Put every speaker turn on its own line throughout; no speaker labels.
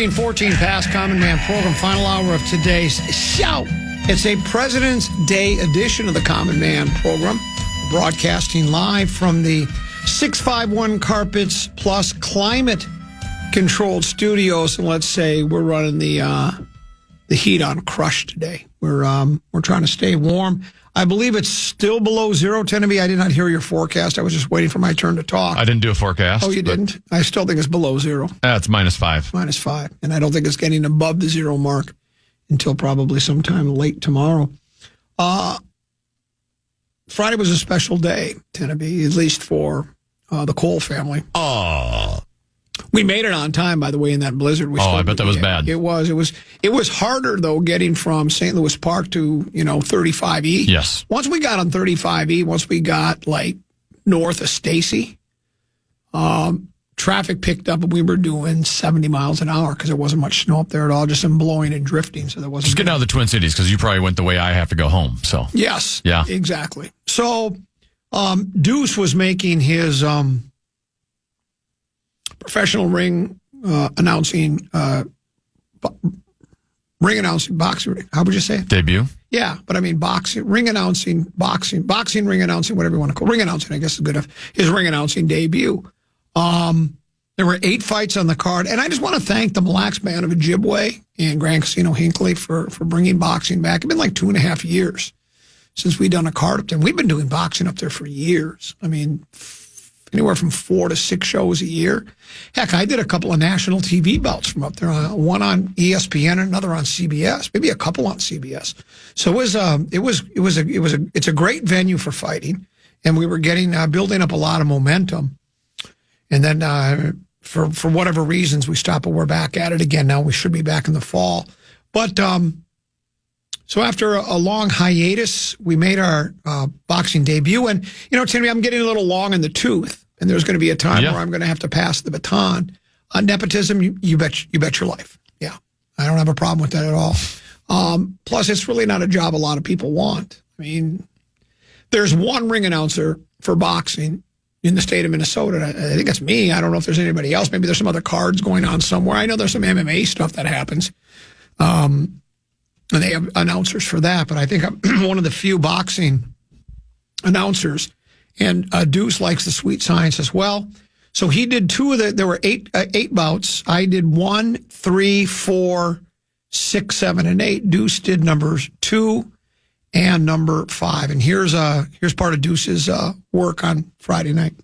13:14 past Common Man program, final hour of today's show. It's a President's Day edition of the Common Man program, broadcasting live from the 651 Carpets Plus climate controlled studios. And let's say we're running the heat on crush today. We're trying to stay warm. I believe it's still below zero, Tennessee. I did not hear your forecast. I was just waiting for my turn to talk.
I didn't do a forecast.
Oh, you didn't? I still think it's below zero.
It's -5.
-5. And I don't think it's getting above the zero mark until probably sometime late tomorrow. Friday was a special day, Tennessee, at least for the Cole family.
Oh.
We made it on time, by the way, in that blizzard.
I bet that was bad.
It was harder, though, getting from St. Louis Park to, 35E.
Yes.
Once we got on 35E, once we got, north of Stacy, traffic picked up, and we were doing 70 miles an hour because there wasn't much snow up there at all, just some blowing and drifting. So there wasn't.
Just getting out of the Twin Cities because you probably went the way I have to go home. So
yes.
Yeah.
Exactly. So Deuce was making his professional ring announcing, boxing. How would you say it?
Debut.
Yeah, but I mean boxing, ring announcing, whatever you want to call it. Ring announcing, I guess is good enough. His ring announcing debut. There were 8 fights on the card, and I just want to thank the Mille Lacs Band of Ojibwe and Grand Casino Hinckley for bringing boxing back. It's been 2.5 years since we've done a card up there. We've been doing boxing up there for years. I mean, anywhere from 4 to 6 shows a year. Heck, I did a couple of national TV bouts from up there. One on ESPN and another on CBS. Maybe a couple on CBS. So it's a great venue for fighting, and we were getting building up a lot of momentum. And then for whatever reasons we stopped, but we're back at it again now. We should be back in the fall. But so after a long hiatus, we made our boxing debut. And, Timmy, I'm getting a little long in the tooth. And there's going to be a time where I'm going to have to pass the baton. Nepotism, you bet your life. Yeah, I don't have a problem with that at all. Plus, it's really not a job a lot of people want. I mean, there's one ring announcer for boxing in the state of Minnesota. I think it's me. I don't know if there's anybody else. Maybe there's some other cards going on somewhere. I know there's some MMA stuff that happens. And they have announcers for that. But I think I'm one of the few boxing announcers. And Deuce likes the sweet science as well. So he did 2 of there were 8 bouts. I did 1, 3, 4, 6, 7, and 8. Deuce did numbers 2 and number 5. And here's part of Deuce's work on Friday night.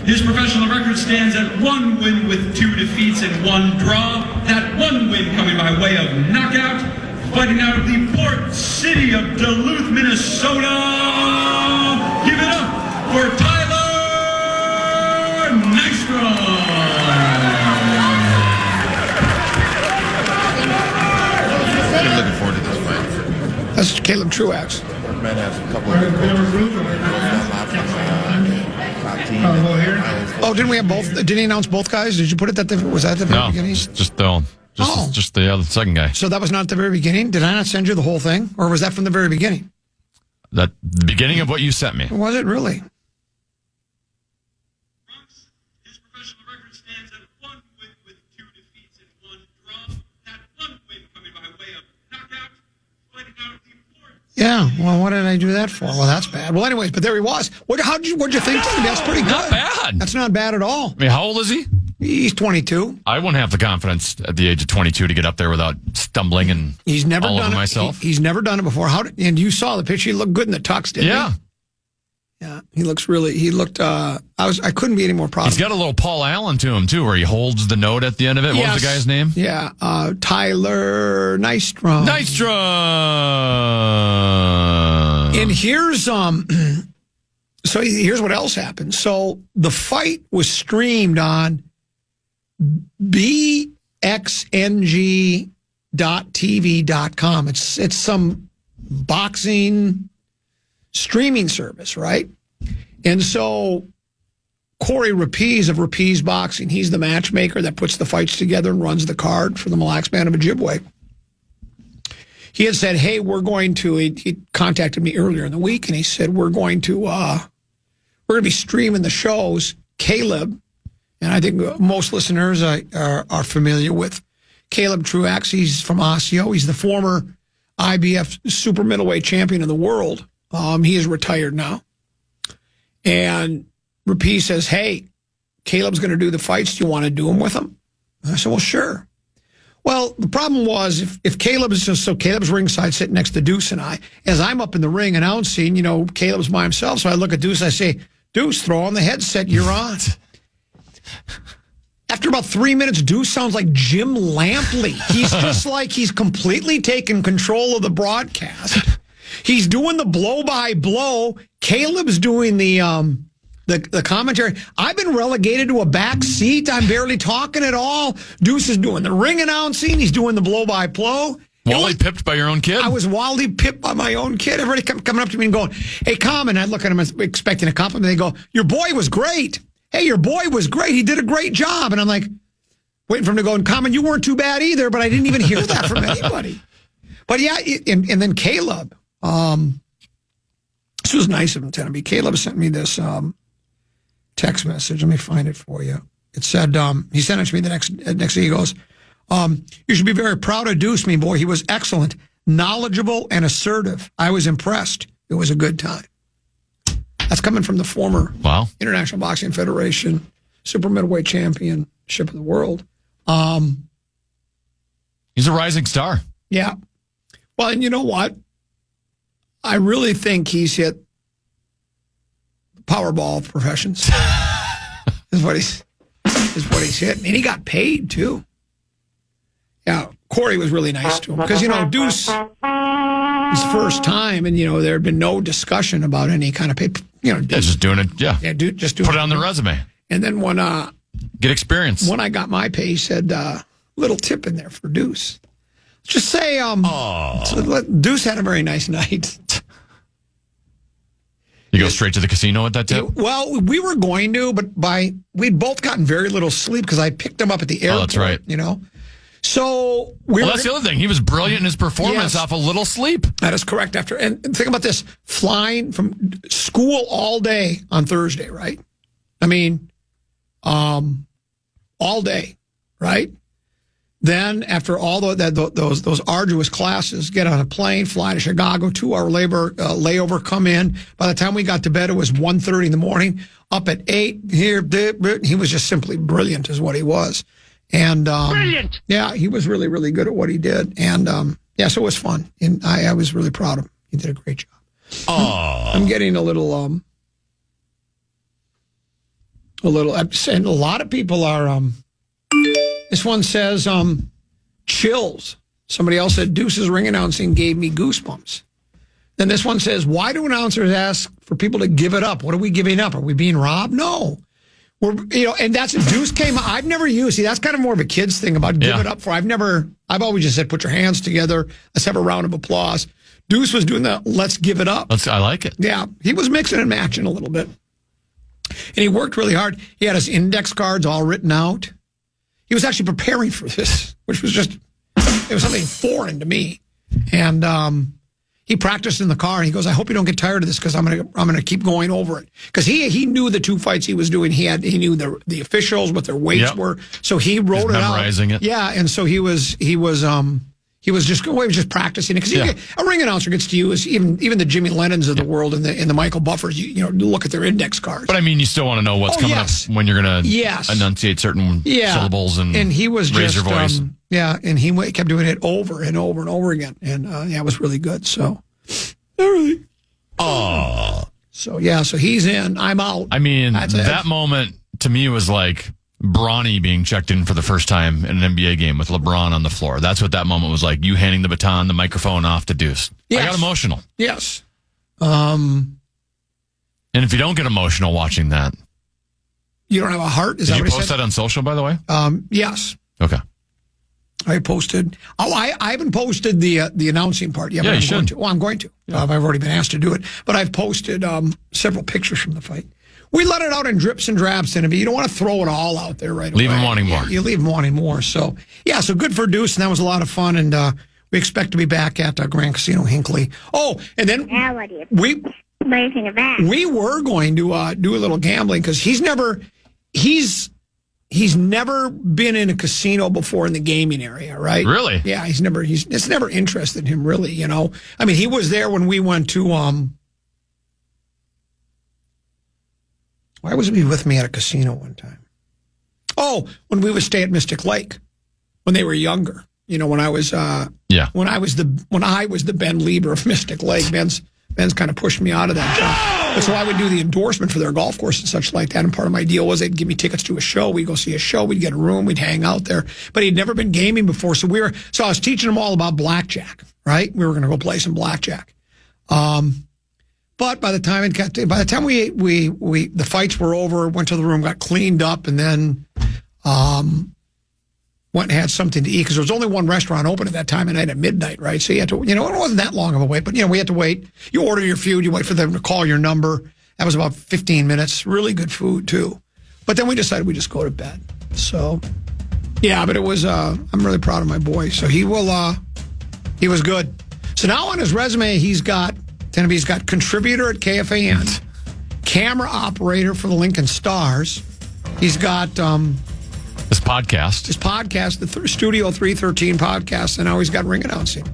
His professional record stands at 1 win with 2 defeats and 1 draw. That 1 win coming by way of knockout, fighting out of the port city of Duluth, Minnesota. Give it up for Tyler Nystrom.
I'm looking forward to this fight.
That's Caleb Truax.
Man has a couple of top team.
Oh, didn't we have both? Didn't he announce both guys? Did you put it was that at the very beginning?
Just the second guy.
So that was not at the very beginning? Did I not send you the whole thing? Or was that from the very beginning?
The beginning of what you sent me.
Was it really?
His professional record stands at 1 win with 2 defeats and 1 draw. That 1 win coming by way of knockout, fighting out of the port.
Yeah. Well, what did I do that for? Well, that's bad. Well, anyways, but there he was. What'd you think? That's pretty good.
Not bad.
That's not bad at all.
I mean, how old is he?
He's 22.
I wouldn't have the confidence at the age of 22 to get up there without stumbling and
he's never
all
done
over
it.
myself.
He's never done it before. And you saw the picture. He looked good in the tux, didn't he? Yeah. He looked, I couldn't be any more proud.
He's got a little Paul Allen to him, too, where he holds the note at the end of it. What was the guy's name?
Yeah. Tyler Nystrom. And here's, so here's what else happened. So the fight was streamed on bxng.tv.com. It's some boxing streaming service, right? And so Corey Rapiz of Rapiz Boxing, he's the matchmaker that puts the fights together and runs the card for the Mille Lacs Band of Ojibwe. He had said, hey, he contacted me earlier in the week, and he said, we're going to be streaming the shows. Caleb And I think most listeners are familiar with Caleb Truax. He's from Osseo. He's the former IBF super middleweight champion of the world. He is retired now. And Rapie says, hey, Caleb's going to do the fights. Do you want to do them with him? And I said, well, sure. Well, the problem was if Caleb is just, so Caleb's ringside sitting next to Deuce and I, as I'm up in the ring announcing, Caleb's by himself. So I look at Deuce, I say, Deuce, throw on the headset, you're on. After about 3 minutes, Deuce sounds like Jim Lampley. He's just like he's completely taken control of the broadcast. He's doing the blow-by-blow. Caleb's doing the commentary. I've been relegated to a back seat. I'm barely talking at all. Deuce is doing the ring announcing. He's doing the blow-by-blow.
Wally pipped by your own kid?
I was wildly pipped by my own kid. Everybody coming up to me and going, hey, Common. I'd look at him expecting a compliment. They go, your boy was great. Hey, your boy was great. He did a great job. And I'm like, waiting for him to go, and Common, you weren't too bad either, but I didn't even hear that from anybody. But yeah, and then Caleb. This was nice of him to me. Caleb sent me this text message. Let me find it for you. It said, he sent it to me the next day. He goes, you should be very proud of Deuce, me boy. He was excellent, knowledgeable, and assertive. I was impressed. It was a good time. That's coming from the former International Boxing Federation super middleweight championship of the world.
He's a rising star.
Yeah. Well, and you know what? I really think he's hit the Powerball of professions. is what he's hit. And he got paid, too. Yeah, Corey was really nice to him. Because, Deuce, his first time, and, there had been no discussion about any kind of pay.
Just doing it,
just doing
put it on the resume.
And then when
get experience.
When I got my pay, he said, little tip in there for Deuce. Just say, Deuce had a very nice night.
You go straight to the casino with that tip?
Well, we were going to, but we'd both gotten very little sleep because I picked him up at the airport.
Oh, that's right.
So
that's the other thing. He was brilliant in his performance off a little sleep.
That is correct. And think about this: flying from school all day on Thursday, right? I mean, all day, right? Then after all those arduous classes, get on a plane, fly to Chicago, 2-hour layover, come in. By the time we got to bed, it was 1:30 in the morning. Up at 8, he was just simply brilliant, is what he was. And brilliant. Yeah, he was really, really good at what he did. And so it was fun. And I was really proud of him. He did a great job. I'm getting a little, and a lot of people are. This one says, chills. Somebody else said, Deuce's ring announcing gave me goosebumps. Then this one says, why do announcers ask for people to give it up? What are we giving up? Are we being robbed? No. And that's a Deuce came. I've never used. See, that's kind of more of a kid's thing about give it up for. I've always just said, put your hands together. Let's have a round of applause. Deuce was doing the let's give it up.
I like it.
Yeah. He was mixing and matching a little bit. And he worked really hard. He had his index cards all written out. He was actually preparing for this, which was it was something foreign to me. And he practiced in the car, and he goes, I hope you don't get tired of this because I'm gonna keep going over it. Because he knew the 2 fights he was doing. He knew the officials, what their weights were. So he wrote it out.
Memorizing it.
Yeah, and so he was just practicing it. Because a ring announcer gets to use even the Jimmy Lennons of the world and the Michael Buffers. You look at their index cards.
But I mean, you still want to know what's coming up when you're going to enunciate certain syllables and he was raise your voice.
And he kept doing it over and over and over again, and it was really good. So, really. So he's in. I'm out.
I mean, that moment to me was like Bronny being checked in for the first time in an NBA game with LeBron on the floor. That's what that moment was like. You handing the baton, the microphone off to Deuce. Yes. I got emotional.
Yes.
And if you don't get emotional watching that,
you don't have a heart.
Did you post that on social, by the way?
Yes.
Okay.
I posted. I haven't posted the announcing part yet.
Yeah, you should.
I'm going to. Yeah. I've already been asked to do it, but I've posted several pictures from the fight. We let it out in drips and drabs, and you don't want to throw it all out there right away.
Leave them wanting more.
You leave them wanting more. So, so good for Deuce, and that was a lot of fun, and we expect to be back at Grand Casino Hinckley. Oh, and then
what do you think of that?
We were going to do a little gambling, because he's he's never been in a casino before in the gaming area, right?
Really?
Yeah, it's never interested him really, you know. I mean, he was there when we went to why was he with me at a casino one time? Oh, when we would stay at Mystic Lake when they were younger. You know, when I was when I was the Ben Lieber of Mystic Lake. Ben's kind of pushed me out of that job. But so I would do the endorsement for their golf course and such like that. And part of my deal was they'd give me tickets to a show. We'd go see a show. We'd get a room. We'd hang out there. But he'd never been gaming before. So I was teaching him all about blackjack, right? We were going to go play some blackjack. But by the time the fights were over, went to the room, got cleaned up, and then went and had something to eat because there was only one restaurant open at that time of night at midnight, right? So you had to, it wasn't that long of a wait, but, we had to wait. You order your food, you wait for them to call your number. That was about 15 minutes. Really good food, too. But then we decided we'd just go to bed. So, yeah, but it was, I'm really proud of my boy. So he was good. So now on his resume, he's got contributor at KFAN, camera operator for the Lincoln Stars. He's got,
his podcast,
the Studio 313 podcast, and now he's got ring announcing.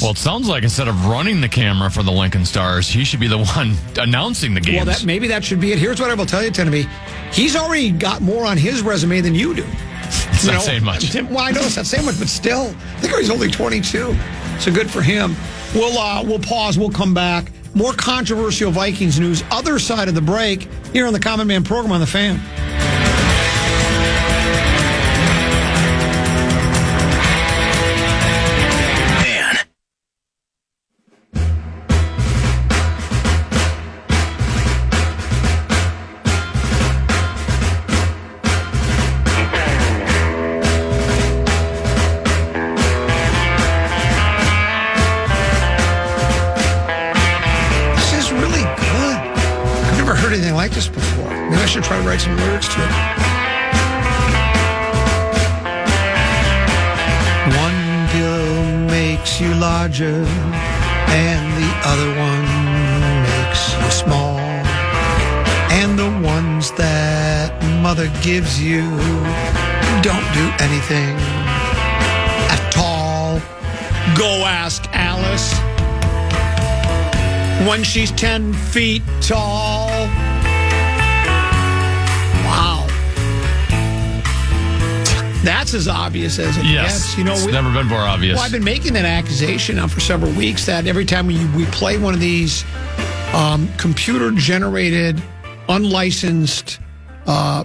Well, it sounds like instead of running the camera for the Lincoln Stars, he should be the one announcing the games.
Well, maybe that should be it. Here's what I will tell you, Tennessee. He's already got more on his resume than you do.
It's not saying much.
Well, I know it's not saying much, but still, I think he's only 22. So good for him. We'll pause. We'll come back. More controversial Vikings news. Other side of the break here on the Common Man program on the Fan. Like this before. Maybe I should try to write some lyrics to it. One pill makes you larger and the other one makes you small. And the ones that mother gives you don't do anything at all. Go ask Alice when she's 10 feet tall. Wow. That's as obvious as it gets.
It's never been more obvious.
Well, I've been making that accusation now for several weeks that every time we play one of these computer-generated, unlicensed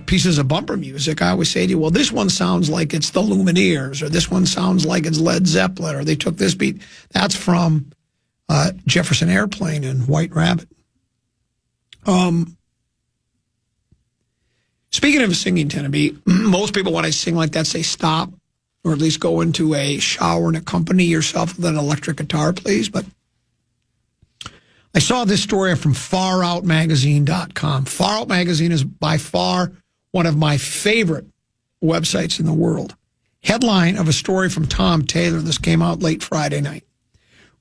pieces of bumper music, I always say to you, well, this one sounds like it's the Lumineers, or this one sounds like it's Led Zeppelin, or they took this beat. That's from Jefferson Airplane and White Rabbit. Speaking of singing, Tennessee, most people when I sing like that say stop, or at least go into a shower and accompany yourself with an electric guitar, please. But I saw this story from FarOutMagazine.com. Far Out Magazine is by far one of my favorite websites in the world. Headline of a story from Tom Taylor. This came out late Friday night.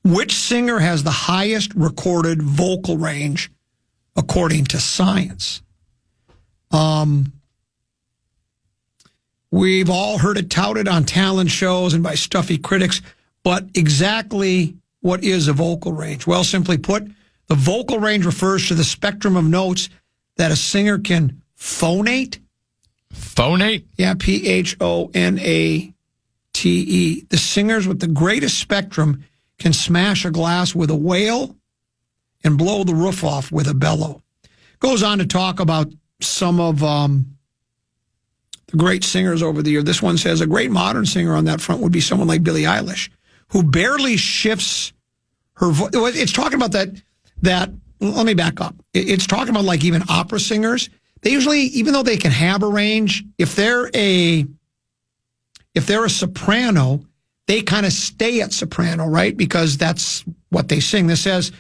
Which singer has the highest recorded vocal range according to science? We've all heard it touted on talent shows and by stuffy critics, but exactly what is a vocal range? Well, simply put, the vocal range refers to the spectrum of notes that a singer can phonate.
Phonate?
Yeah, Phonate. The singers with the greatest spectrum can smash a glass with a wail and blow the roof off with a bellow. Goes on to talk about some of the great singers over the year. This one says a great modern singer on that front would be someone like Billie Eilish, who barely shifts her voice. It's talking about that. Let me back up. It's talking about like even opera singers. They usually, even though they can have a range, if they're a soprano, they kind of stay at soprano, right? Because that's what they sing. This says,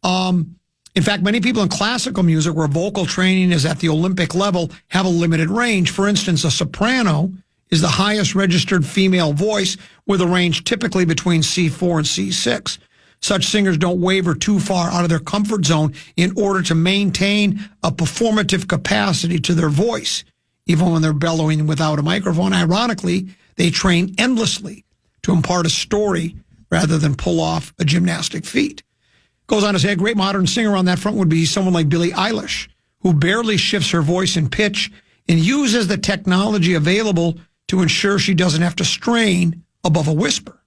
in fact, many people in classical music where vocal training is at the Olympic level have a limited range. For instance, a soprano is the highest registered female voice with a range typically between C4 and C6. Such singers don't waver too far out of their comfort zone in order to maintain a performative capacity to their voice. even when they're bellowing without a microphone. Ironically, they train endlessly to impart a story rather than pull off a gymnastic feat. Goes on to say a great modern singer on that front would be someone like Billie Eilish, who barely shifts her voice and pitch and uses the technology available to ensure she doesn't have to strain above a whisper.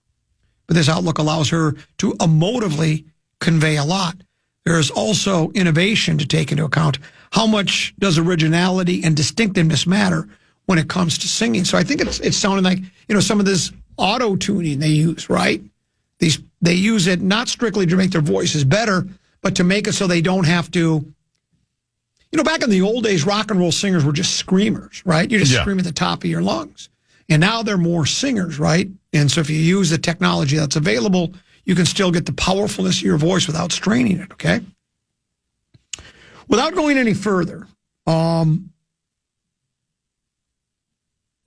But this outlook allows her to emotively convey a lot. There is also innovation to take into account. How much does originality and distinctiveness matter when it comes to singing? So I think it's sounding like, some of this auto-tuning they use, right? They use it not strictly to make their voices better, but to make it so they don't have to. Back in the old days, rock and roll singers were just screamers, right? You just scream at the top of your lungs. And now they're more singers, right? And so if you use the technology that's available, you can still get the powerfulness of your voice without straining it, okay? Without going any further, the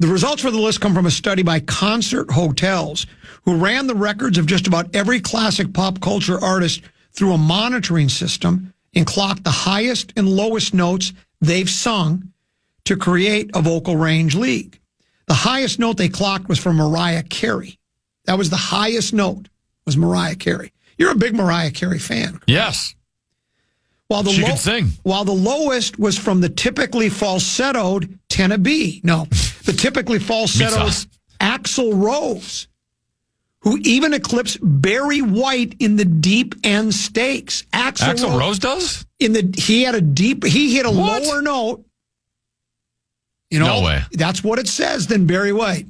results for the list come from a study by Concert Hotels, who ran the records of just about every classic pop culture artist through a monitoring system and clocked the highest and lowest notes they've sung to create a vocal range league. The highest note they clocked was from Mariah Carey. That was the highest note, was Mariah Carey. You're a big Mariah Carey fan. Correct?
Yes. She can sing.
While the lowest was from the typically falsettoed tenor B. No, the typically falsettoed Axl Rose, who even eclipsed Barry White in the deep end stakes.
Axl Rose does?
He hit a lower note.
No way.
That's what it says than Barry White.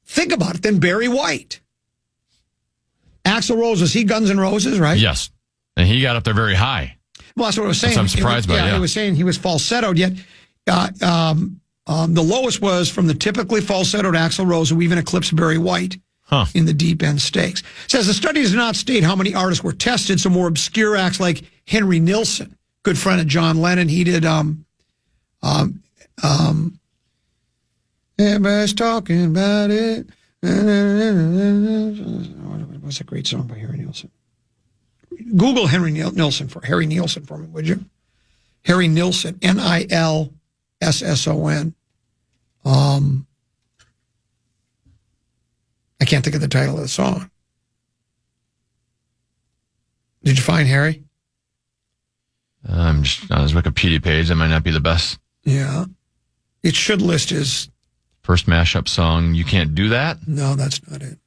Think about it, than Barry White. Axl Rose, was he Guns N' Roses, right?
Yes. And he got up there very high.
Well, that's what I was saying.
That's what I'm surprised by, yeah.
He was saying he was falsettoed, yet the lowest was from the typically falsettoed Axl Rose, who even eclipsed Barry White in the deep end stakes. It says the study does not state how many artists were tested, so more obscure acts like Henry Nilsson, good friend of John Lennon. He did everybody's talking about it. What's a great song by Harry Nilsson? Google Harry Nilsson for me, would you? Harry Nilsson, Nilsson. I can't think of the title of the song. Did you find Harry?
I'm just on his Wikipedia page. That might not be the best.
Yeah. It should list his
first mashup song. You Can't Do That?
No, that's not it.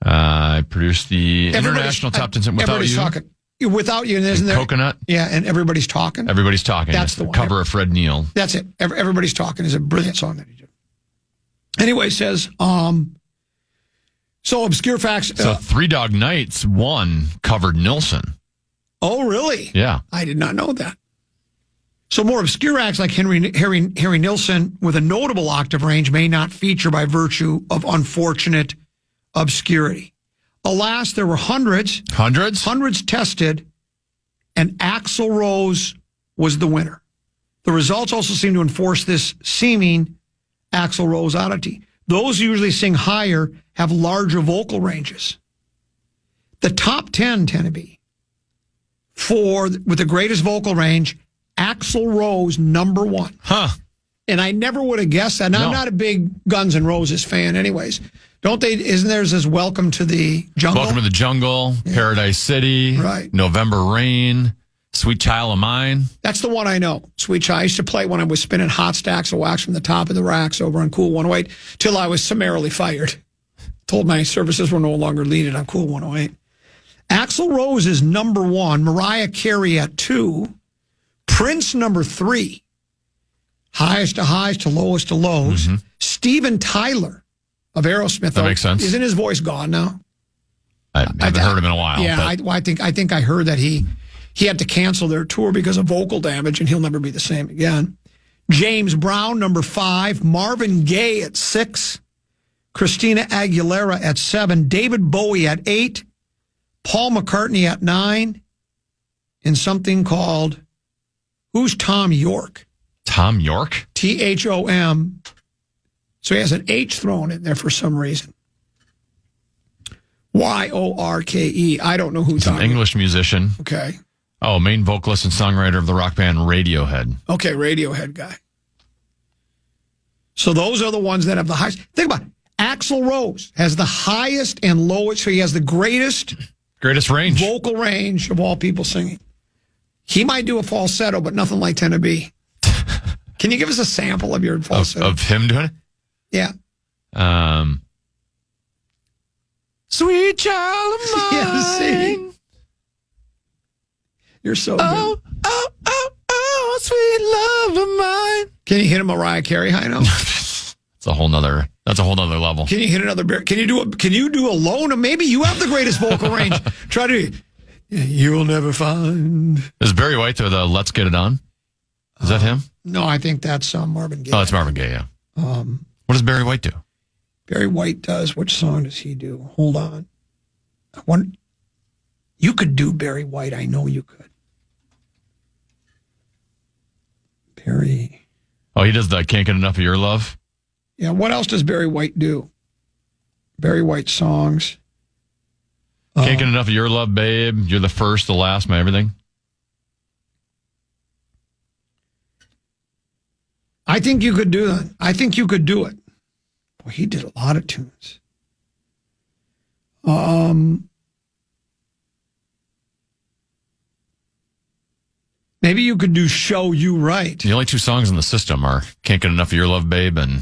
I produced the international top 10 Without You.
Talking. Without You, isn't there?
Coconut.
Yeah, and Everybody's Talking.
Everybody's Talking.
That's the one.
Cover of Fred Neil.
That's it. Everybody's Talking is a brilliant song that he did. Anyway, it says, so obscure facts.
So Three Dog Nights covered Nilsson.
Oh, really?
Yeah.
I did not know that. So more obscure acts like Harry Nilsson with a notable octave range may not feature by virtue of unfortunate obscurity. Alas, there were hundreds tested, and Axl Rose was the winner. The results also seem to enforce this seeming Axl Rose oddity. Those who usually sing higher have larger vocal ranges. The top 10 tend to be with the greatest vocal range, Axl Rose, number one. And I never would have guessed that. Now, I'm not a big Guns N' Roses fan anyways. Isn't theirs as Welcome to the Jungle?
Welcome to the Jungle, yeah. Paradise City,
right.
November Rain, Sweet Child of Mine.
That's the one I know, Sweet Child. I used to play when I was spinning hot stacks of wax from the top of the racks over on Cool 108 till I was summarily fired. Told my services were no longer needed on Cool 108. Axl Rose is number one, Mariah Carey at 2, Prince number 3, highest to highs to lowest to lows. Mm-hmm. Steven Tyler of Aerosmith.
That makes sense.
Isn't his voice gone now?
I haven't heard him in a while.
Yeah, I think I heard that he had to cancel their tour because of vocal damage, and he'll never be the same again. James Brown, number 5. Marvin Gaye at 6. Christina Aguilera at 7. David Bowie at 8. Paul McCartney at 9. And something called, who's Tom York?
Tom York?
Thom. So he has an H thrown in there for some reason. Yorke. I don't know who
He's an English musician.
Okay.
Oh, main vocalist and songwriter of the rock band Radiohead.
Okay, Radiohead guy. So those are the ones that have the highest. Think about it. Axl Rose has the highest and lowest, so he has the greatest
range.
Vocal range of all people singing. He might do a falsetto, but nothing like Tennessee. Can you give us a sample of your falsetto?
Of him doing it?
Yeah.
Sweet child of mine.
Yeah, see? You're so good.
Oh, sweet love of mine.
Can you hit a Mariah Carey high note?
That's a whole nother level.
Can you hit another bear? Can you do a low note? Maybe you have the greatest vocal range. Try to. You'll never find.
Is Barry White the Let's Get It On? Is that him?
No, I think that's Marvin Gaye.
Oh, it's Marvin Gaye, yeah. What does Barry White do?
Barry White does. Which song does he do? Hold on. You could do Barry White. I know you could. Barry.
Oh, he does the Can't Get Enough of Your Love?
Yeah, what else does Barry White do? Barry White songs.
Can't Get Enough of Your Love, Babe. You're the first, the last, my everything.
I think you could do that. I think you could do it. Boy, he did a lot of tunes. Maybe you could do Show You Right.
The only two songs in the system are Can't Get Enough of Your Love, Babe, and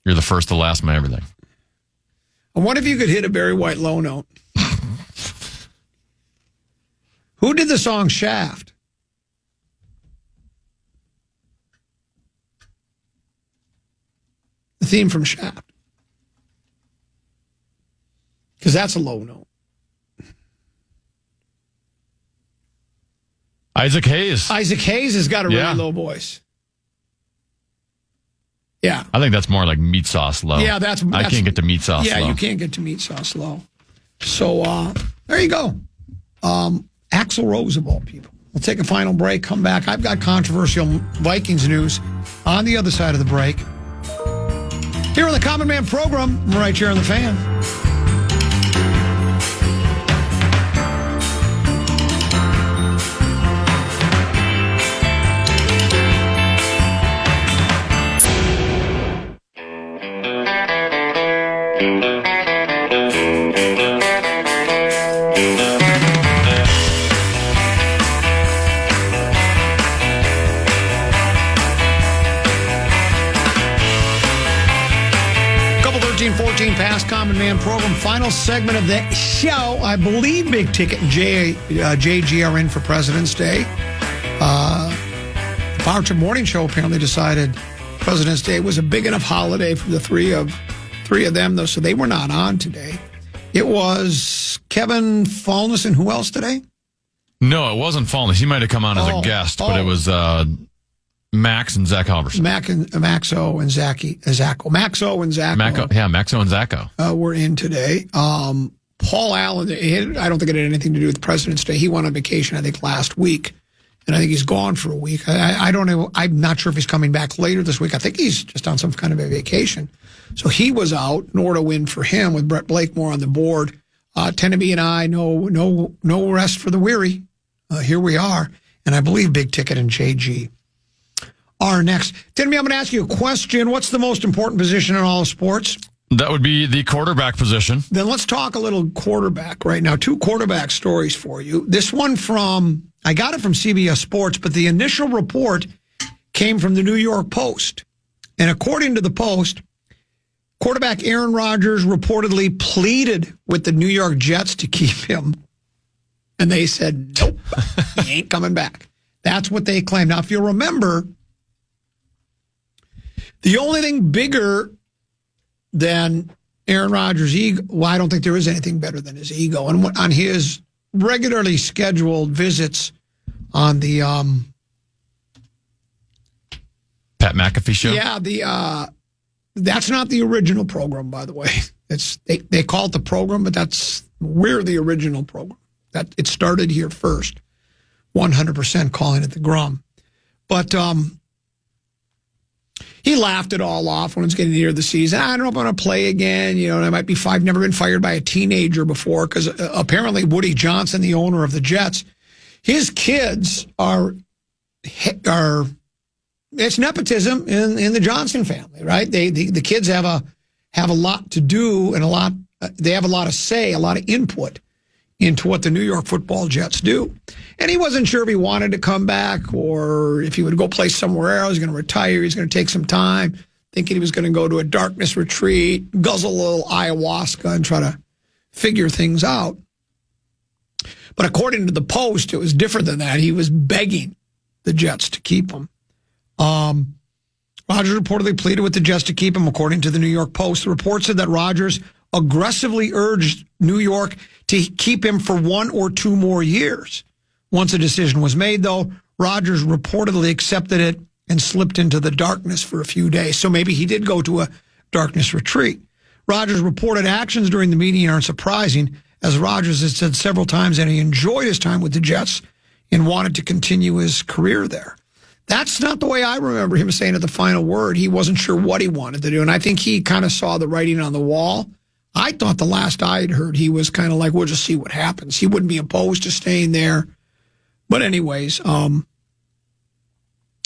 You're the First, the Last, my everything.
And what if you could hit a Barry White low note? Who did the song Shaft? The theme from Shaft. Because that's a low note.
Isaac Hayes.
Isaac Hayes has got a really low voice. Yeah.
I think that's more like meat sauce low.
Yeah, that's
I can't get to meat sauce low.
Yeah, you can't get to meat sauce low. So there you go. Axl Rose of all people. We'll take a final break, come back. I've got controversial Vikings news on the other side of the break. Here on the Common Man program, right here on the Fan. Couple 13-14 past Common Man program. Final segment of the show. I believe Big Ticket and JG are in for President's Day. The Power Trip Morning Show apparently decided President's Day was a big enough holiday for the three of them, though, so they were not on today. It was Kevin Fallness and who else today?
No, it wasn't Fallness. He might have come on as a guest, but it was Max and Zach Halverson.
Maxo and Zacko. Maxo and Zacko.
Maxo and Zacko.
Were in today. Paul Allen, I don't think it had anything to do with President's Day. He went on vacation, I think, last week. And I think he's gone for a week. I don't know. I'm not sure if he's coming back later this week. I think he's just on some kind of a vacation. So he was out. Nor to win for him with Brett Blakemore on the board. Tenneby and I, no rest for the weary. Here we are. And I believe Big Ticket and JG are next. Tenneby, I'm going to ask you a question. What's the most important position in all of sports?
That would be the quarterback position.
Then let's talk a little quarterback right now. Two quarterback stories for you. This one I got it from CBS Sports, but the initial report came from the New York Post. And according to the Post, quarterback Aaron Rodgers reportedly pleaded with the New York Jets to keep him. And they said, nope, he ain't coming back. That's what they claim. Now, if you remember, the only thing bigger than Aaron Rodgers' ego, well, I don't think there is anything better than his ego. And on his regularly scheduled visits on the
Pat McAfee show?
Yeah, that's not the original program, by the way. They call it the program, but we're the original program. That it started here first. 100% calling it the Grum. But he laughed it all off when it's getting near the season. I don't know if I'm going to play again. I might be fired. Never been fired by a teenager before because apparently Woody Johnson, the owner of the Jets, his kids are it's nepotism in the Johnson family, right? The kids have a lot to do and they have a lot of say, a lot of input into what the New York Football Jets do. And he wasn't sure if he wanted to come back or if he would go play somewhere else. He's going to retire. He's going to take some time, thinking he was going to go to a darkness retreat, guzzle a little ayahuasca and try to figure things out. But according to the Post, it was different than that. He was begging the Jets to keep him. Rodgers reportedly pleaded with the Jets to keep him, according to the New York Post. The report said that Rodgers aggressively urged New York to keep him for 1 or 2 more years. Once a decision was made, though, Rodgers reportedly accepted it and slipped into the darkness for a few days. So maybe he did go to a darkness retreat. Rodgers' reported actions during the meeting aren't surprising, as Rodgers has said several times that he enjoyed his time with the Jets and wanted to continue his career there. That's not the way I remember him saying at the final word. He wasn't sure what he wanted to do, and I think he kind of saw the writing on the wall. I thought the last I had heard, he was kind of like, we'll just see what happens. He wouldn't be opposed to staying there. But anyways,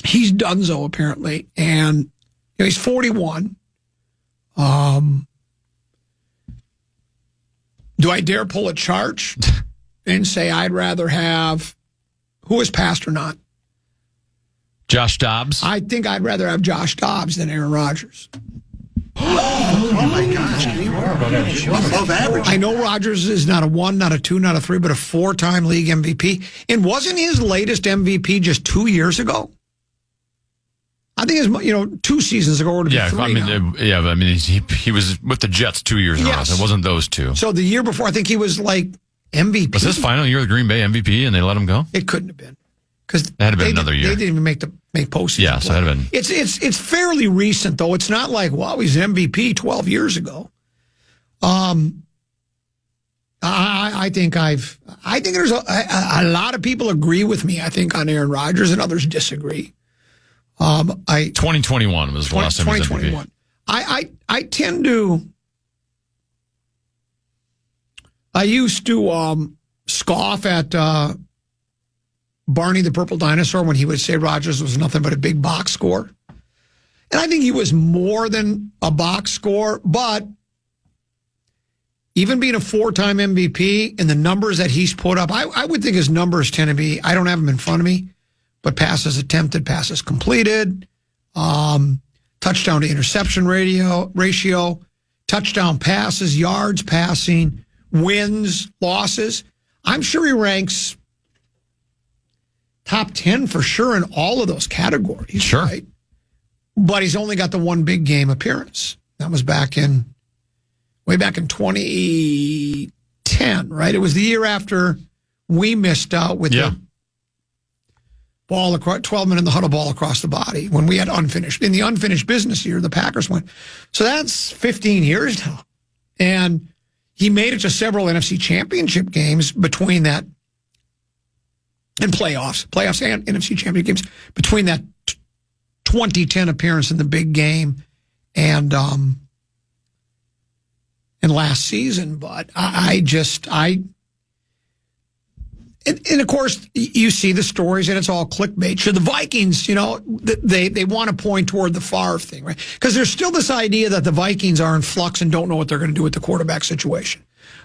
he's donezo apparently, and he's 41. Do I dare pull a charge and say I'd rather have, who is passed or not?
Josh Dobbs?
I think I'd rather have Josh Dobbs than Aaron Rodgers.
Oh my gosh, you are above average.
I know Rodgers is not a 1, not a 2, not a 3, but a 4-time league MVP. And wasn't his latest MVP just 2 years ago? I think it's 2 seasons ago or to be 3 now.
He was with the Jets 2 years in a row.
Yes.
It wasn't those 2.
So the year before, I think he was like MVP.
Was this final year of the Green Bay MVP and they let him go?
It couldn't have been. Because
that had been another year.
They didn't even make postseason.
Yeah, so that had been.
It's fairly recent though. It's not like, well, he's MVP 12 years ago. I think there's a lot of people agree with me. I think on Aaron Rodgers and others disagree.
2021 was the last time he was MVP.
I tend to. I used to scoff at Barney the Purple Dinosaur when he would say Rodgers was nothing but a big box score. And I think he was more than a box score, but even being a 4-time MVP and the numbers that he's put up, I would think his numbers tend to be, I don't have them in front of me, but passes attempted, passes completed, touchdown to interception ratio, touchdown passes, yards passing, wins, losses. I'm sure he ranks top 10 for sure in all of those categories.
Sure.
Right? But he's only got the one big game appearance. That was way back in 2010, right? It was the year after we missed out with the ball across, 12-minute in the huddle ball across the body when we had in the unfinished business year, the Packers went. So that's 15 years now. And he made it to several NFC championship games between that and playoffs and NFC championship games between that 2010 appearance in the big game and last season. But and of course you see the stories and it's all clickbait. Should the Vikings, they want to point toward the Favre thing, right? Because there's still this idea that the Vikings are in flux and don't know what they're going to do with the quarterback situation.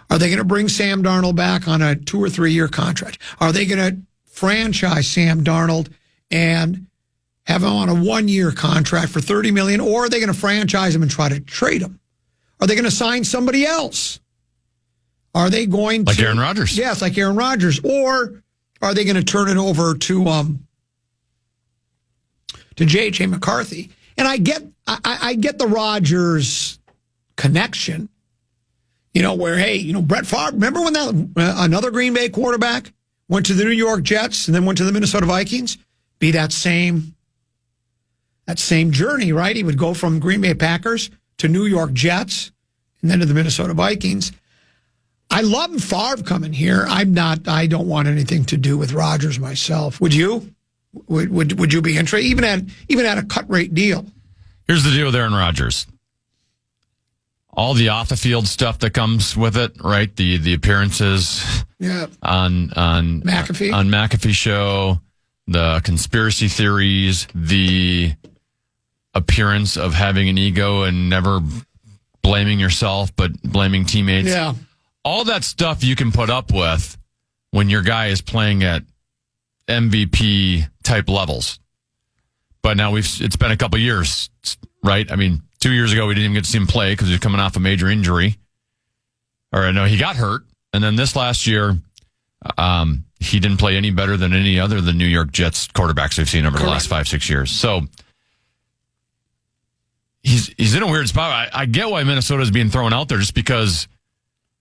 Are they going to bring Sam Darnold back on a 2 or 3 year contract? Are they going to franchise Sam Darnold and have him on a 1-year contract for $30 million, or are they going to franchise him and try to trade him? Are they going to sign somebody else? Are they going
like Aaron Rodgers?
Yes, like Aaron Rodgers. Or are they going to turn it over to J.J. McCarthy? And I get the Rodgers connection, where, hey, Brett Favre, remember when that another Green Bay quarterback went to the New York Jets and then went to the Minnesota Vikings? Be that same journey, right? He would go from Green Bay Packers to New York Jets and then to the Minnesota Vikings. I love Favre coming here. I don't want anything to do with Rodgers myself. Would you? Would you be interested? Even at a cut rate deal?
Here's the deal with Aaron Rodgers. All the off the field stuff that comes with it, right? The appearances on
McAfee.
On McAfee show, the conspiracy theories, the appearance of having an ego and never blaming yourself, but blaming teammates.
Yeah.
All that stuff you can put up with when your guy is playing at MVP type levels. But now it's been a couple years, right? I mean, 2 years ago, we didn't even get to see him play because he was coming off a major injury. Or no, he got hurt. And then this last year, he didn't play any better than any other of the New York Jets quarterbacks we've seen over the last 5-6 years. So he's in a weird spot. I get why Minnesota is being thrown out there, just because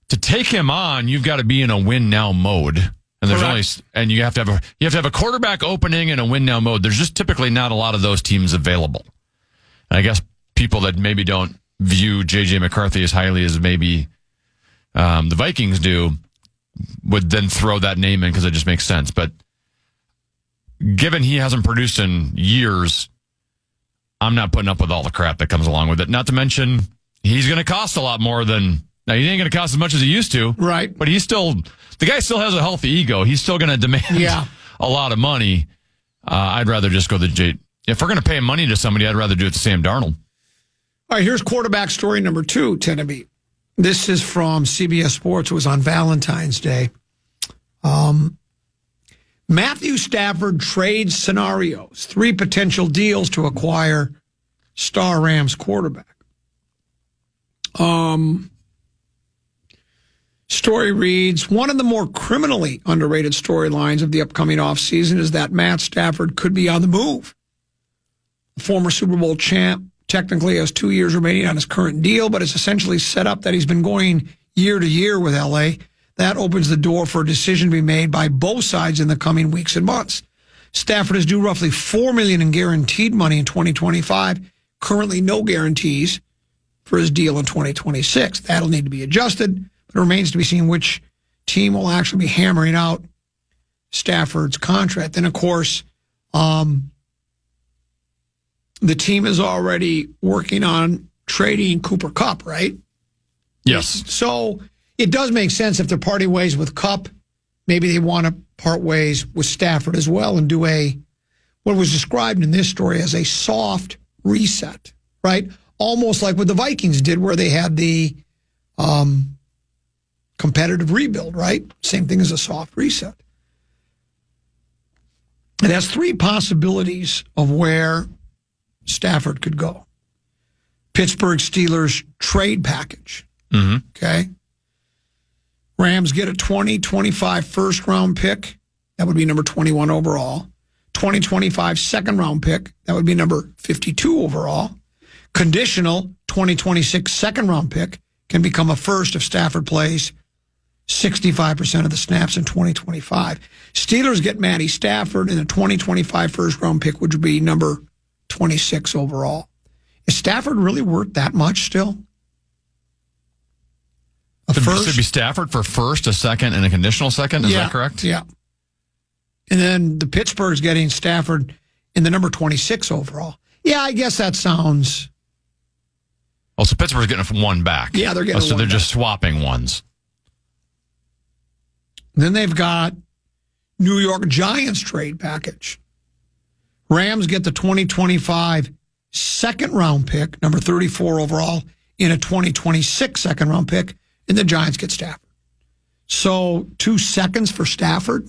to take him on, you've got to be in a win now mode. And you have to have a quarterback opening and a win now mode. There's just typically not a lot of those teams available. And I guess people that maybe don't view J.J. McCarthy as highly as maybe the Vikings do would then throw that name in because it just makes sense. But given he hasn't produced in years, I'm not putting up with all the crap that comes along with it. Not to mention, he's going to cost a lot more than... Now, he ain't going to cost as much as he used to.
Right.
But the guy still has a healthy ego. He's still going to demand a lot of money. I'd rather just go if we're going to pay money to somebody, I'd rather do it to Sam Darnold.
All right, here's quarterback story number 2, Tenneby. This is from CBS Sports. It was on Valentine's Day. Matthew Stafford trades scenarios, 3 potential deals to acquire star Rams quarterback. Story reads, one of the more criminally underrated storylines of the upcoming offseason is that Matt Stafford could be on the move. The former Super Bowl champ technically has 2 years remaining on his current deal, but it's essentially set up that he's been going year to year with L.A. That opens the door for a decision to be made by both sides in the coming weeks and months. Stafford is due roughly $4 million in guaranteed money in 2025. Currently no guarantees for his deal in 2026. That'll need to be adjusted. It remains to be seen which team will actually be hammering out Stafford's contract. And, of course, the team is already working on trading Cooper Kupp, right?
Yes.
So it does make sense if they're parting ways with Kupp, maybe they want to part ways with Stafford as well and do what was described in this story as a soft reset, right? Almost like what the Vikings did where they had the competitive rebuild, right? Same thing as a soft reset. It has 3 possibilities of where Stafford could go. Pittsburgh Steelers trade package.
Mm-hmm.
Okay. Rams get a 2025 first-round pick. That would be number 21 overall. 2025 second-round pick. That would be number 52 overall. Conditional 2026 second-round pick can become a first if Stafford plays 65% of the snaps in 2025. Steelers get Matty Stafford in the 2025 first-round pick, which would be number 26 overall. Is Stafford really worth that much still?
Should be Stafford for first, a second, and a conditional second? Is that correct?
Yeah. And then the Pittsburgh's getting Stafford in the number 26 overall. Yeah, I guess that sounds...
Oh, so Pittsburgh's getting one back.
Yeah, they're getting
so they're just swapping ones.
Then they've got New York Giants trade package. Rams get the 2025 second-round pick, number 34 overall, in a 2026 second-round pick, and the Giants get Stafford. So 2 seconds for Stafford?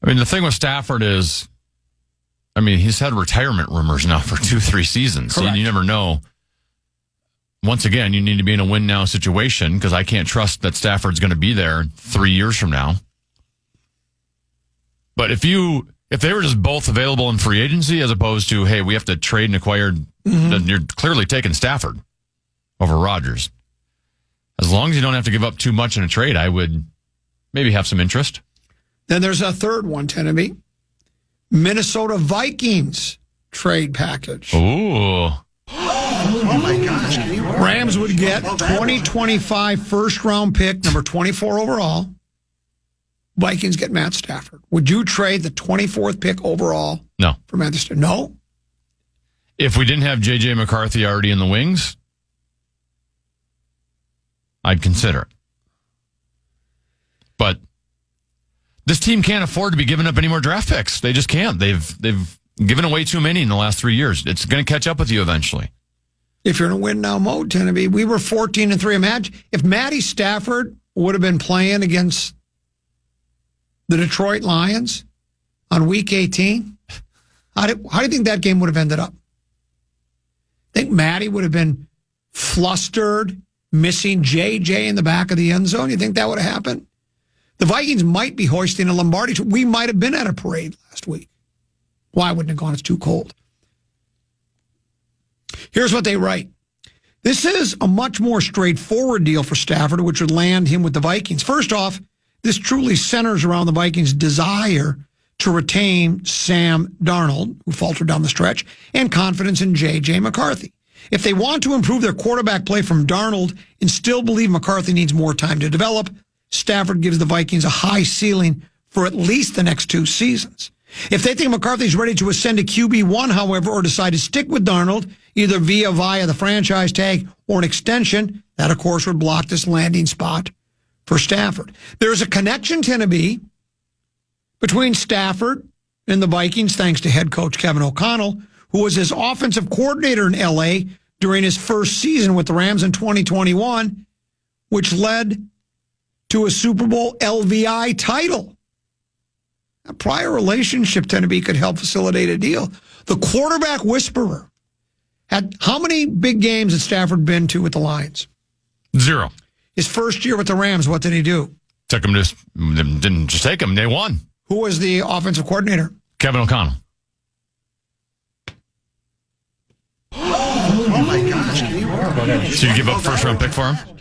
I mean, the thing with Stafford is, he's had retirement rumors now for 2-3 seasons.
Correct.
So you never know. Once again, you need to be in a win-now situation because I can't trust that Stafford's going to be there 3 years from now. But if they were just both available in free agency as opposed to, hey, we have to trade and acquire, then you're clearly taking Stafford over Rodgers. As long as you don't have to give up too much in a trade, I would maybe have some interest.
Then there's a third one, Tenneby. Minnesota Vikings trade package.
Ooh.
Oh, my gosh.
Rams would get 2025 first-round pick, number 24 overall. Vikings get Matt Stafford. Would you trade the 24th pick overall
No.
for Matt Stafford? No?
If we didn't have J.J. McCarthy already in the wings, I'd consider it. But This team can't afford to be giving up any more draft picks. They just can't. They've given away too many in the last 3 years. It's going to catch up with you eventually.
If you're in a win now mode, Tennessee, we were 14-3. Imagine if Matty Stafford would have been playing against the Detroit Lions on week 18. How do you think that game would have ended up? I think Matty would have been flustered, missing JJ in the back of the end zone. You think that would have happened? The Vikings might be hoisting a Lombardi. We might have been at a parade last week. Why wouldn't have gone? It's too cold. Here's what they write. This is a much more straightforward deal for Stafford, which would land him with the Vikings. First off, this truly centers around the Vikings' desire to retain Sam Darnold, who faltered down the stretch, and confidence in J.J. McCarthy. If they want to improve their quarterback play from Darnold and still believe McCarthy needs more time to develop, Stafford gives the Vikings a high ceiling for at least the next 2 seasons. If they think McCarthy's ready to ascend to QB1, however, or decide to stick with Darnold, either via the franchise tag or an extension, that, of course, would block this landing spot for Stafford. There's a connection, Tennessee, between Stafford and the Vikings, thanks to head coach Kevin O'Connell, who was his offensive coordinator in L.A. during his first season with the Rams in 2021, which led to a Super Bowl LVI title. A prior relationship, Tennessee, could help facilitate a deal. The quarterback whisperer had how many big games had Stafford been to with the Lions?
0.
His first year with the Rams, what did he do?
Didn't just take them. They won.
Who was the offensive coordinator?
Kevin O'Connell.
Oh my gosh.
So you give up first-round pick for him?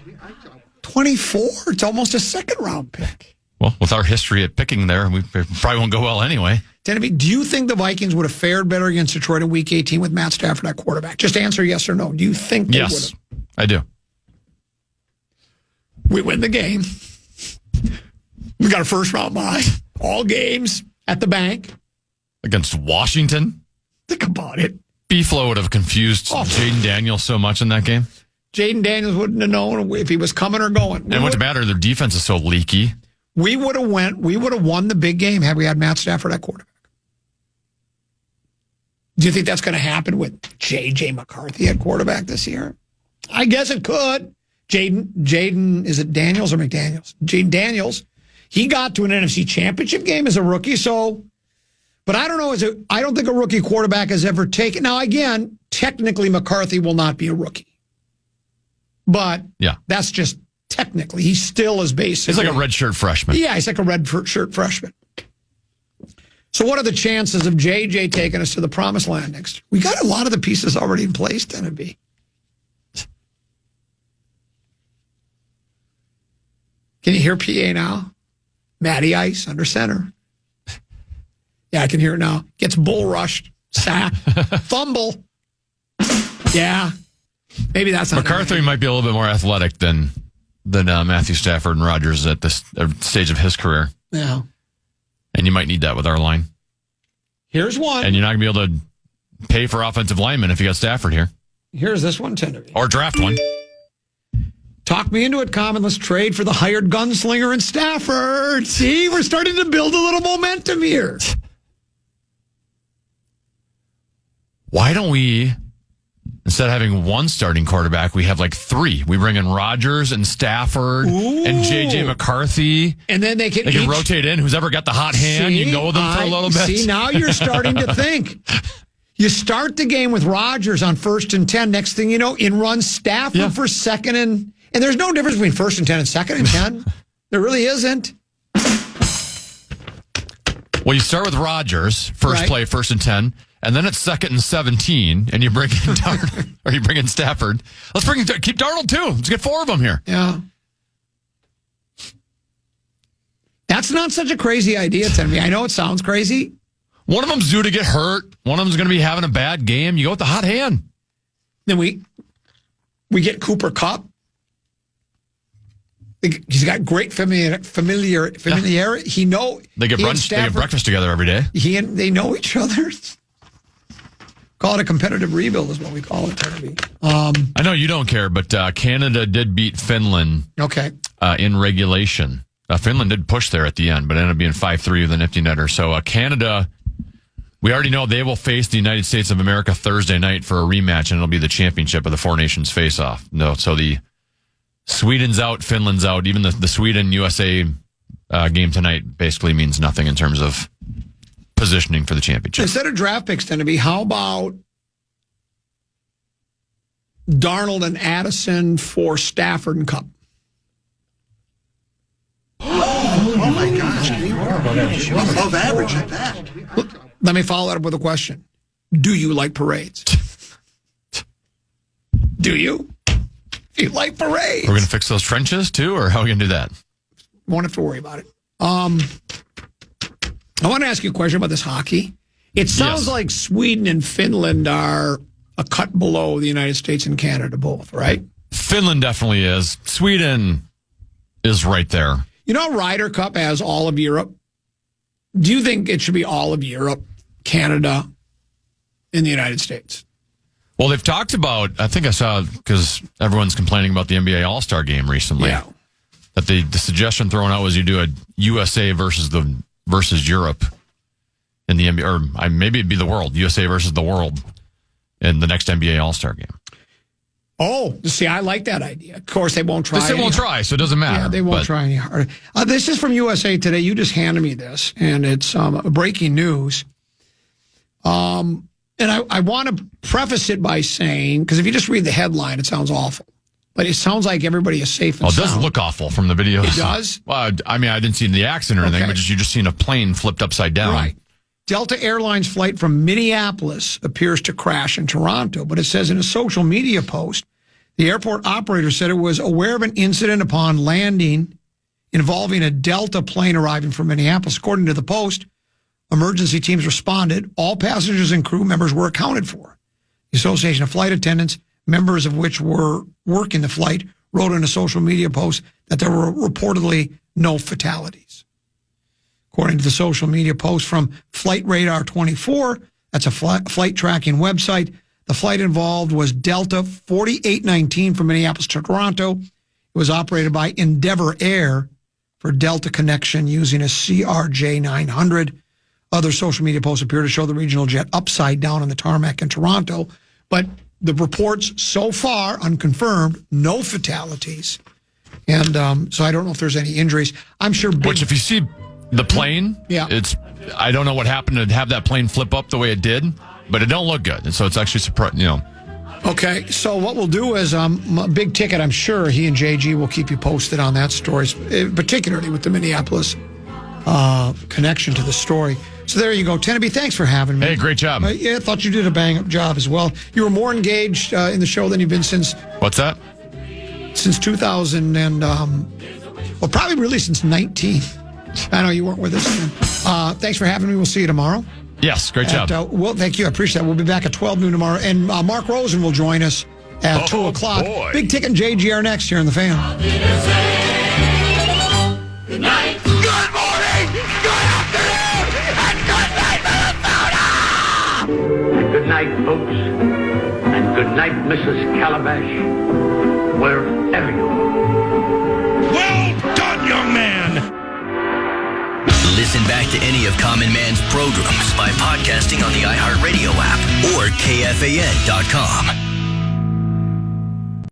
24. It's almost a second-round pick.
Well, with our history at picking there, we probably won't go well anyway.
Tennessee, do you think the Vikings would have fared better against Detroit in Week 18 with Matt Stafford at quarterback? Just answer yes or no. Do you think they would have?
I do.
We win the game. We got a first-round bye. All games at the bank.
Against Washington?
Think about it.
B-Flow would have confused Jaden Daniels so much in that game.
Jaden Daniels wouldn't have known if he was coming or going.
And what's the matter? Their defense is so leaky.
We would have won the big game had we had Matt Stafford at quarterback. Do you think that's going to happen with J.J. McCarthy at quarterback this year? I guess it could. Jaden, is it Daniels or McDaniels? Jaden Daniels, he got to an NFC Championship game as a rookie, but I don't know. I don't think a rookie quarterback has ever taken. Now, again, technically McCarthy will not be a rookie. But that's just technically. He still is basically.
He's like a redshirt freshman.
Yeah, he's like a redshirt freshman. So what are the chances of JJ taking us to the promised land next year? We got a lot of the pieces already in place, Tennessee. Can you hear PA now? Matty Ice under center. Yeah, I can hear it now. Gets bull rushed, sack, fumble. Yeah. Maybe that's not
McCarthy might be a little bit more athletic than Matthew Stafford and Rodgers at this stage of his career.
Yeah.
And you might need that with our line.
Here's one.
And you're not going to be able to pay for offensive linemen if you got Stafford here.
Here's this one, Tennessee.
Or draft one.
Talk me into it, Common. Let's trade for the hired gunslinger in Stafford. See, we're starting to build a little momentum here.
Why don't we, instead of having one starting quarterback, we have like 3. We bring in Rodgers and Stafford and J.J. McCarthy.
And then they can
rotate in. Who's ever got the hot hand, you can go with them for a little bit.
See, now you're starting to think. You start the game with Rodgers on 1st and 10. Next thing you know, in runs Stafford for 2nd and there's no difference between 1st and 10 and 2nd and 10. There really isn't.
Well, you start with Rodgers, first play, 1st and 10. And then it's 2nd and 17, and you bring in Darnold, or you bring in Stafford. Keep Darnold too. Let's get 4 of them here.
Yeah. That's not such a crazy idea to me. I know it sounds crazy.
One of them's due to get hurt. One of them's going to be having a bad game. You go with the hot hand.
Then we get Cooper Kupp. He's got great familiarity.
Yeah. They get breakfast together every day.
They know each other. Call it a competitive rebuild is what we call it, Tennessee.
I know you don't care, but Canada did beat Finland in regulation. Finland did push there at the end, but it ended up being 5-3 with a nifty netter. So Canada, we already know they will face the United States of America Thursday night for a rematch, and it'll be the championship of the Four Nations face-off. No, so the Sweden's out, Finland's out. Even the Sweden-USA game tonight basically means nothing in terms of positioning for the championship.
Instead of draft picks, then to be, how about Darnold and Addison for Stafford and Cup?
Oh my gosh, above average at that.
Let me follow that up with a question. Do you like parades? Do you? You like parades?
We're going to fix those trenches too, or how are we going to do that?
Won't have to worry about it. I want to ask you a question about this hockey. It sounds like Sweden and Finland are a cut below the United States and Canada both, right?
Finland definitely is. Sweden is right there.
You know, Ryder Cup has all of Europe. Do you think it should be all of Europe, Canada, and the United States?
Well, they've talked about, I think I saw, because everyone's complaining about the NBA All-Star game recently, that the suggestion thrown out was you do a USA versus Europe in the NBA, or maybe it'd be the world, USA versus the world in the next NBA All-Star game.
Oh, see, I like that idea. Of course, they won't try.
They won't try, so it doesn't matter.
Yeah, they won't try any harder. This is from USA Today. You just handed me this, and it's breaking news. And I want to preface it by saying, because if you just read the headline, it sounds awful. But it sounds like everybody is safe and sound.
It does look awful from the videos.
It does?
Well, I mean, I didn't see the accident or anything, but you just seen a plane flipped upside down.
Right. Delta Airlines flight from Minneapolis appears to crash in Toronto, but it says in a social media post, the airport operator said it was aware of an incident upon landing involving a Delta plane arriving from Minneapolis. According to the post, emergency teams responded. All passengers and crew members were accounted for. The Association of Flight Attendants, members of which were working the flight, wrote in a social media post that there were reportedly no fatalities. According to the social media post from Flight Radar 24, that's a flight tracking website, the flight involved was Delta 4819 from Minneapolis to Toronto. It was operated by Endeavor Air for Delta connection using a CRJ 900. Other social media posts appear to show the regional jet upside down on the tarmac in Toronto. But the reports so far, unconfirmed, no fatalities. And so I don't know if there's any injuries. I'm sure.
Which, if you see the plane, I don't know what happened to have that plane flip up the way it did, but it don't look good. And so it's actually surprising,
Okay, so what we'll do is Big Ticket, I'm sure he and JG will keep you posted on that story, particularly with the Minneapolis connection to the story. So there you go. Teneby, thanks for having me.
Hey, great job.
Yeah, I thought you did a bang-up job as well. You were more engaged in the show than you've been since...
What's that?
Since 2000 and... well, probably really since 19. I know you weren't with us then. Thanks for having me. We'll see you tomorrow.
Yes, great job.
Well, thank you. I appreciate that. We'll be back at 12 noon tomorrow. And Mark Rosen will join us at 2 o'clock.
Boy.
Big Ticket and JG are next here in the Fan.
Good night. Good morning. Good afternoon. And good night, Minnesota.
And good night, folks. And good night, Mrs. Calabash. Wherever you are.
Well done, young man.
Listen back to any of Common Man's programs by podcasting on the iHeartRadio app or KFAN.com.